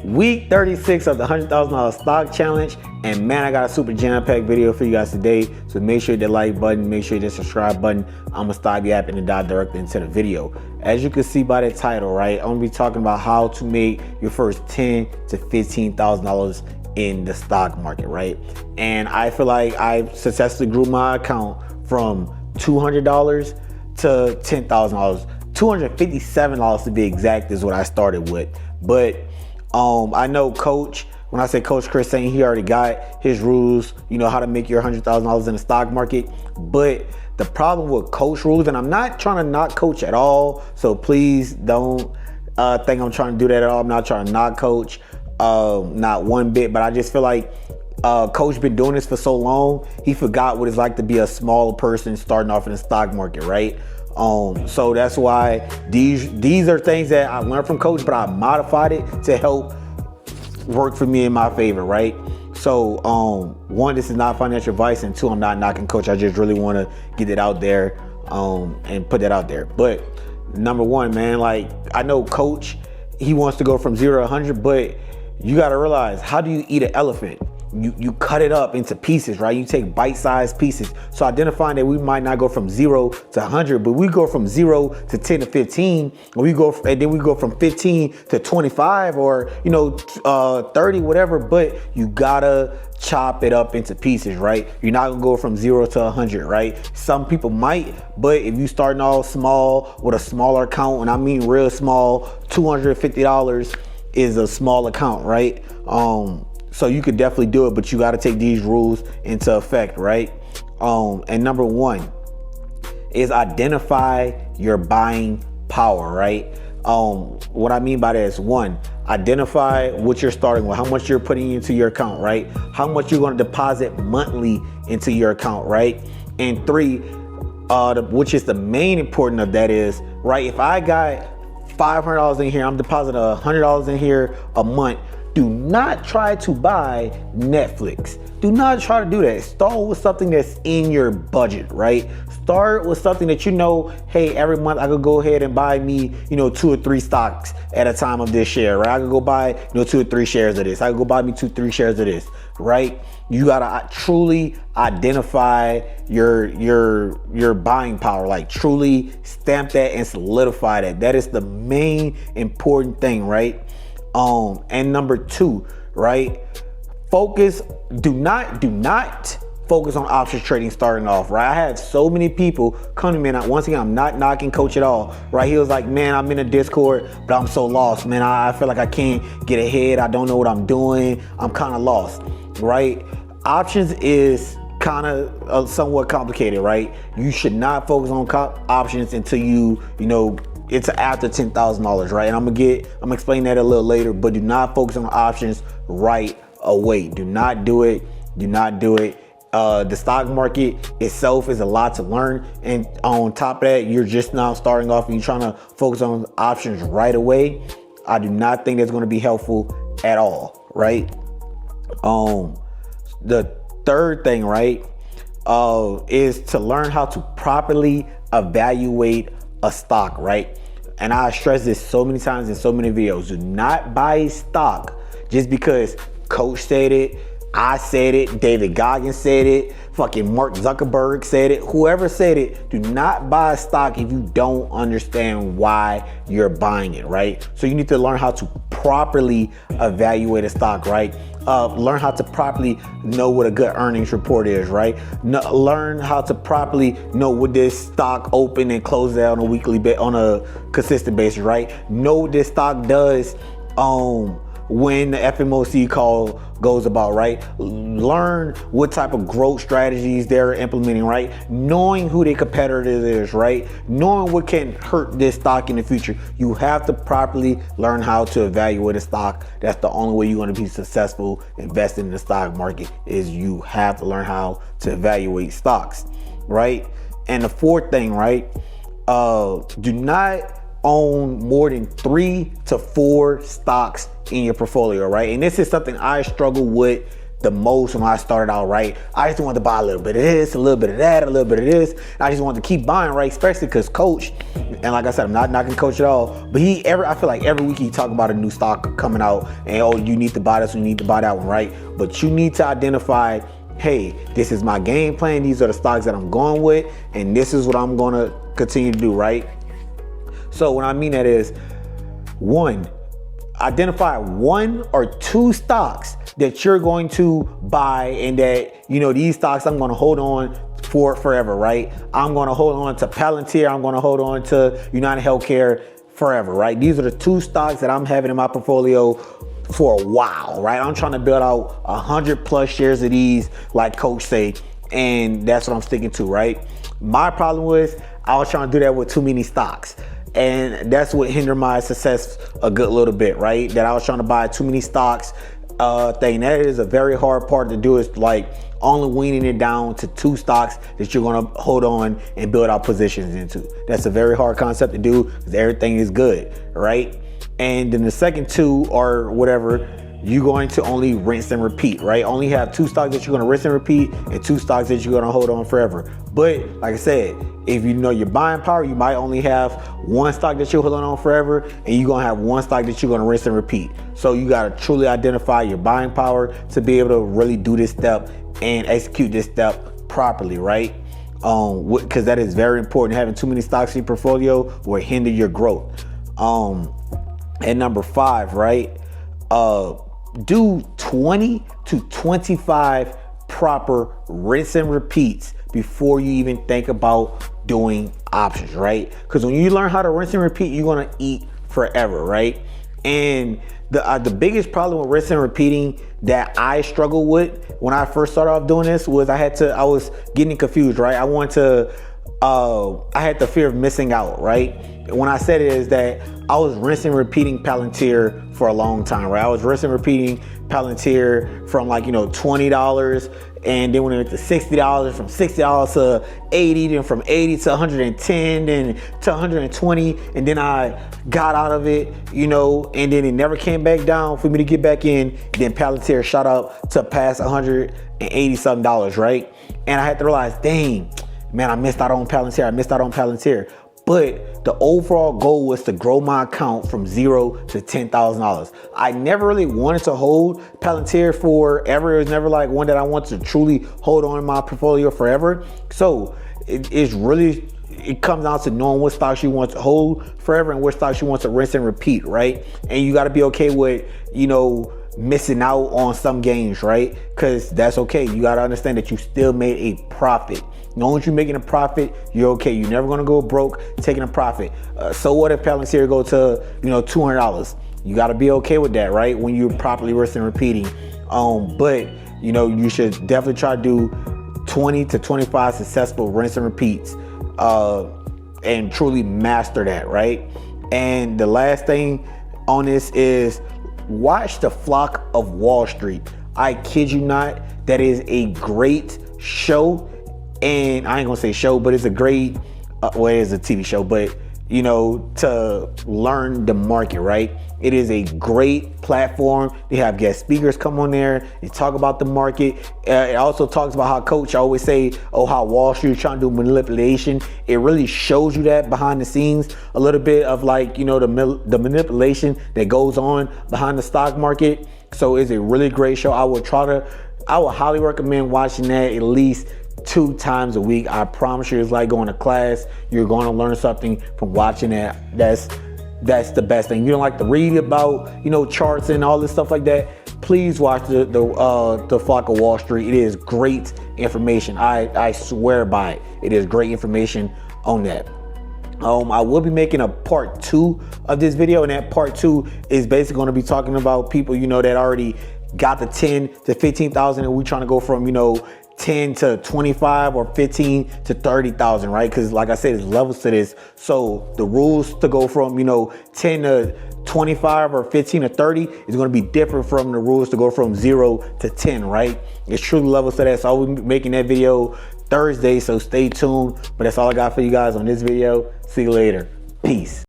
week 36 of the $100,000 stock challenge. And man, I got a super jam-packed video for you guys today. So make sure you hit the like button, make sure you hit the subscribe button. I'm gonna stop yapping and dive directly into the video. As you can see by the title, right, I'm gonna be talking about how to make your first $10,000 to $15,000 in the stock market, right? And I feel like I successfully grew my account from $200 to $10,000. $257 to be exact is what I started with. But I know Coach, when I say Coach Chris Sain, he already got his rules, you know, how to make your $100,000 in the stock market. But the problem with Coach rules, and I'm not trying to knock Coach at all, so please don't think I'm trying to do that at all. I'm not trying to knock Coach, not one bit, but I just feel like Coach been doing this for so long, he forgot what it's like to be a smaller person starting off in the stock market, right? So that's why these are things that I learned from Coach, but I modified it to help work for me in my favor, right? So one, this is not financial advice, and two, I'm not knocking Coach. I just really want to get it out there and put that out there. But number one, man, like, I know Coach, he wants to go from 0 to 100, but you got to realize, how do you eat an elephant? You cut it up into pieces, right? You take bite-sized pieces. So identifying that we might not go from 0 to 100, but we go from 0 to 10 to 15, and then we go from 15 to 25, or 30, whatever. But you gotta chop it up into pieces, right? You're not gonna go from 0 to 100, right? Some people might, but if you starting off small with a smaller account, and I mean real small, $250 is a small account, right? So you could definitely do it, but you got to take these rules into effect, right? And number one is identify your buying power, right? What I mean by that is, one, identify what you're starting with, how much you're putting into your account, right? How much you're going to deposit monthly into your account, right? And three, which is the main important of that is, right, if I got $500 in here, I'm depositing $100 in here a month. Do not try to buy Netflix. Do not try to do that. Start with something that's in your budget, right? Start with something that hey, every month I could go ahead and buy me, 2 or 3 stocks at a time of this share, right? I could go buy, 2 or 3 shares of this. I could go buy me 2 or 3 shares of this, right? You gotta truly identify your buying power, like truly stamp that and solidify that. That is the main important thing, right? And number two, right? Do not focus on options trading starting off, right? I had so many people come to me, and once again, I'm not knocking Coach at all, right? He was like, man, I'm in a Discord, but I'm so lost, man. I feel like I can't get ahead. I don't know what I'm doing. I'm kind of lost, right? Options is kind of somewhat complicated, right? You should not focus on options until it's after $10,000, right? And I'm gonna explain that a little later, but do not focus on options right away. Do not do it. Do not do it. The stock market itself is a lot to learn. And on top of that, you're just now starting off and you're trying to focus on options right away. I do not think that's going to be helpful at all, right? The third thing, right, is to learn how to properly evaluate a stock, right? And I stress this so many times in so many videos. Do not buy stock just because Coach said it, I said it, David Goggins said it, fucking Mark Zuckerberg said it, whoever said it. Do not buy stock if you don't understand why you're buying it, right? So you need to learn how to properly evaluate a stock, right? Learn how to properly know what a good earnings report is, right? Learn how to properly know what this stock open and close out on a consistent basis, right? Know what this stock does when the FMOC call goes about, right? Learn what type of growth strategies they're implementing, right? Knowing who their competitor is, right? Knowing what can hurt this stock in the future. You have to properly learn how to evaluate a stock. That's the only way you're going to be successful investing in the stock market, is you have to learn how to evaluate stocks, right? And the fourth thing, right? Do not own more than 3 to 4 stocks in your portfolio, right? And this is something I struggle with the most when I started out, right? I just wanted to buy a little bit of this, a little bit of that, a little bit of this. And I just wanted to keep buying, right? Especially because Coach, and like I said, I'm not knocking Coach at all, but I feel like every week he talk about a new stock coming out and, oh, you need to buy this one, you need to buy that one, right? But you need to identify, hey, this is my game plan. These are the stocks that I'm going with, and this is what I'm going to continue to do, right? So what I mean that is, one, identify 1 or 2 stocks that you're going to buy and that, these stocks I'm going to hold on for forever, right? I'm going to hold on to Palantir. I'm going to hold on to United Healthcare forever, right? These are the 2 stocks that I'm having in my portfolio for a while, right? I'm trying to build out 100+ shares of these, like Coach say, and that's what I'm sticking to, right? My problem was I was trying to do that with too many stocks. And that's what hindered my success a good little bit, right? That I was trying to buy too many stocks. That is a very hard part to do, is like only weaning it down to 2 stocks that you're gonna hold on and build out positions into. That's a very hard concept to do because everything is good, right? And then the second 2 or whatever, you're going to only rinse and repeat, right? Only have 2 stocks that you're gonna rinse and repeat and 2 stocks that you're gonna hold on forever. But like I said, if you know your buying power, you might only have 1 stock that you're holding on forever, and you're gonna have 1 stock that you're gonna rinse and repeat. So you gotta truly identify your buying power to be able to really do this step and execute this step properly, right? Because that is very important. Having too many stocks in your portfolio will hinder your growth. And number 5, right? Do 20 to 25 proper rinse and repeats before you even think about doing options, right? Because when you learn how to rinse and repeat, you're gonna eat forever, right? And the biggest problem with rinse and repeating that I struggled with when I first started off doing this was I was getting confused, right? I had the fear of missing out, right? When I said it is that I was rinsing and repeating Palantir for a long time, right? I was rinsing and repeating Palantir from $20, and then when it went to $60, from $60 to $80, then from $80 to $110, then to $120, and then I got out of it, and then it never came back down for me to get back in. Then Palantir shot up to past $180 something, right? And I had to realize, dang, man, I missed out on Palantir. But the overall goal was to grow my account from $0 to $10,000. I never really wanted to hold Palantir forever. It was never like one that I wanted to truly hold on in my portfolio forever. So it comes down to knowing what stocks you want to hold forever and what stocks you want to rinse and repeat, right? And you got to be okay with, missing out on some gains, right? Because that's okay. You got to understand that you still made a profit. As long as you're making a profit, you're okay. You're never gonna go broke taking a profit. So what if Palantir go to $200? You got to be okay with that, right? When you're properly rinsing and repeating. But you should definitely try to do 20 to 25 successful rinse and repeats, and truly master that, right? And the last thing on this is watch The Flock of Wall Street. I kid you not, that is a great show. And I ain't gonna say show, but it's a great, it is a TV show, but to learn the market, right? It is a great platform. They have guest speakers come on there. They talk about the market. It also talks about how Coach always say, how Wall Street is trying to do manipulation. It really shows you that behind the scenes, a little bit of the manipulation that goes on behind the stock market. So it's a really great show. I would highly recommend watching that at least 2 times a week. I promise you, it's like going to class. You're going to learn something from watching that. That's the best thing. You don't like to read about, charts and all this stuff like that. Please watch the Flock of Wall Street. It is great information. I swear by it. It is great information on that. I will be making a part 2 of this video, and that part 2 is basically going to be talking about people, that already got the 10 to 15,000, and we trying to go from, 10 to 25 or 15 to 30,000, right? Because like I said, there's levels to this. So the rules to go from 10 to 25 or 15 to 30 is going to be different from the rules to go from 0 to 10, right? It's truly levels to that. So I'll be making that video Thursday, so stay tuned. But that's all I got for you guys on this video. See you later. Peace.